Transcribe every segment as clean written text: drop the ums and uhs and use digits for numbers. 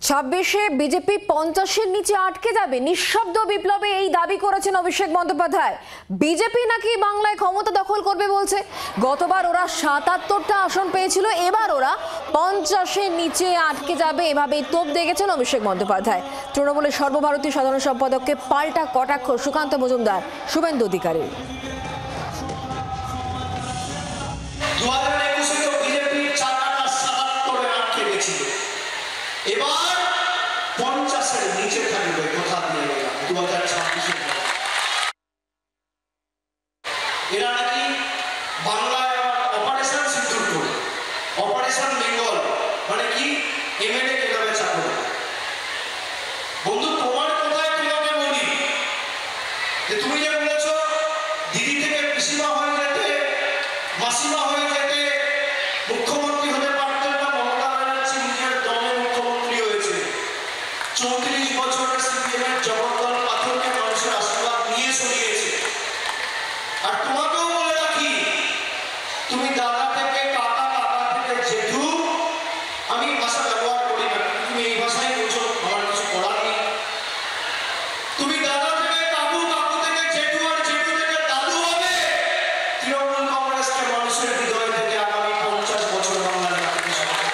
26-এ BJP 50-এর নিচে আটকে যাবে। নিঃশব্দ বিপ্লবে এই দাবি করেছেন অভিষেক বন্দ্যোপাধ্যায়। বিজেপি নাকি বাংলায় ক্ষমতা দখল করবে বলছে। গতবার ওরা 77টা আসন পেয়েছিল, এবার ওরা 50-এর নিচে আটকে যাবে, এভাবেই তোপ দেখেছেন অভিষেক বন্দ্যোপাধ্যায়। তৃণমূলের সর্বভারতীয় সাধারণ সম্পাদককে পাল্টা কটাক্ষ সুকান্ত মজুমদার, শুভেন্দু অধিকারী। এবার 50-এর নিচে থাকবে, কথা দিয়ে গেলাম 2026-এ। এরা নাকি বাংলায় অপারেশন সিদ্ধুর করে, অপারেশন বেঙ্গল মানে কি এমএলএ কেনাবে চাকরি। বন্ধু, তোমার কোথায় তোমাকে বলি যে তুমি যে বলেছ দিদি থেকে পিসিমা হয়ে যেতে, মাসিমা হয়ে যেতে, মুখ্যমন্ত্রী হতে পারতেন না। মমতা ব্যানার্জি নিজের দমে মুখ্যমন্ত্রী হয়েছে। 34 বছরের সিপিএমের জগদ্দল পাথরকে মানুষের আশীর্বাদ নিয়ে সরিয়েছে। আর তোমাকেও বলে রাখি, তুমি দাদা থেকে কাকা, কাকা থেকে জেঠু, আমি ভাষা ব্যবহার করি না, তুমি এই ভাষাই বলছো, আমার কিছু করার নেই। তুমি দাদা থেকে কাকু, কাকু থেকে জেঠু, আর জেঠু থেকে দাদু হবে। তৃণমূল কংগ্রেসকে মানুষের হৃদয় থেকে আগামী 50 বছর বাংলার জাতিকে সমাধান।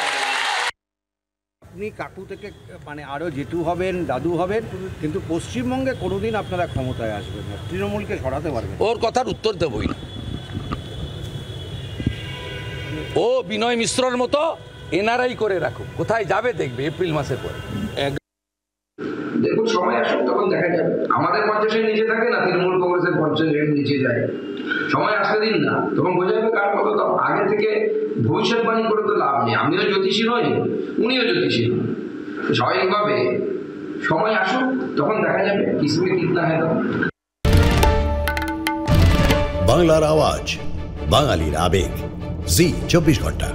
আপনি কাকু থেকে মানে আরও জেঠু হবেন, দাদু হবেন, কিন্তু পশ্চিমবঙ্গে কোনোদিন আপনারা ক্ষমতায় আসবেন না, তৃণমূলকে সরাতে পারবেন। ওর কথার উত্তর দেবই না। ও বিনয় মিশ্রর মতো এনআরআই করে রাখুক, কোথায় যাবে দেখবে এপ্রিল মাসের পরে। দেখুন, সময় আসুক তখন দেখা যাবে। আমাদের 50-এর নিচে থাকে না, তৃণমূল কংগ্রেসের 50-এর নিচে যায়। সময় আসতে দিন না, তখন বোঝা যাবে কার কত। তো আগে থেকে ভবিষ্যৎবাণী করে তো লাভ নেই। আমিও জ্যোতিষী নই, উনিও জ্যোতিষী নন। স্বাভাবিকভাবে সময় আসুক, তখন দেখা যাবে কিসমে কিতনা है। বাংলার আওয়াজ, বাঙালির আবেগ, জি 24 ঘন্টা।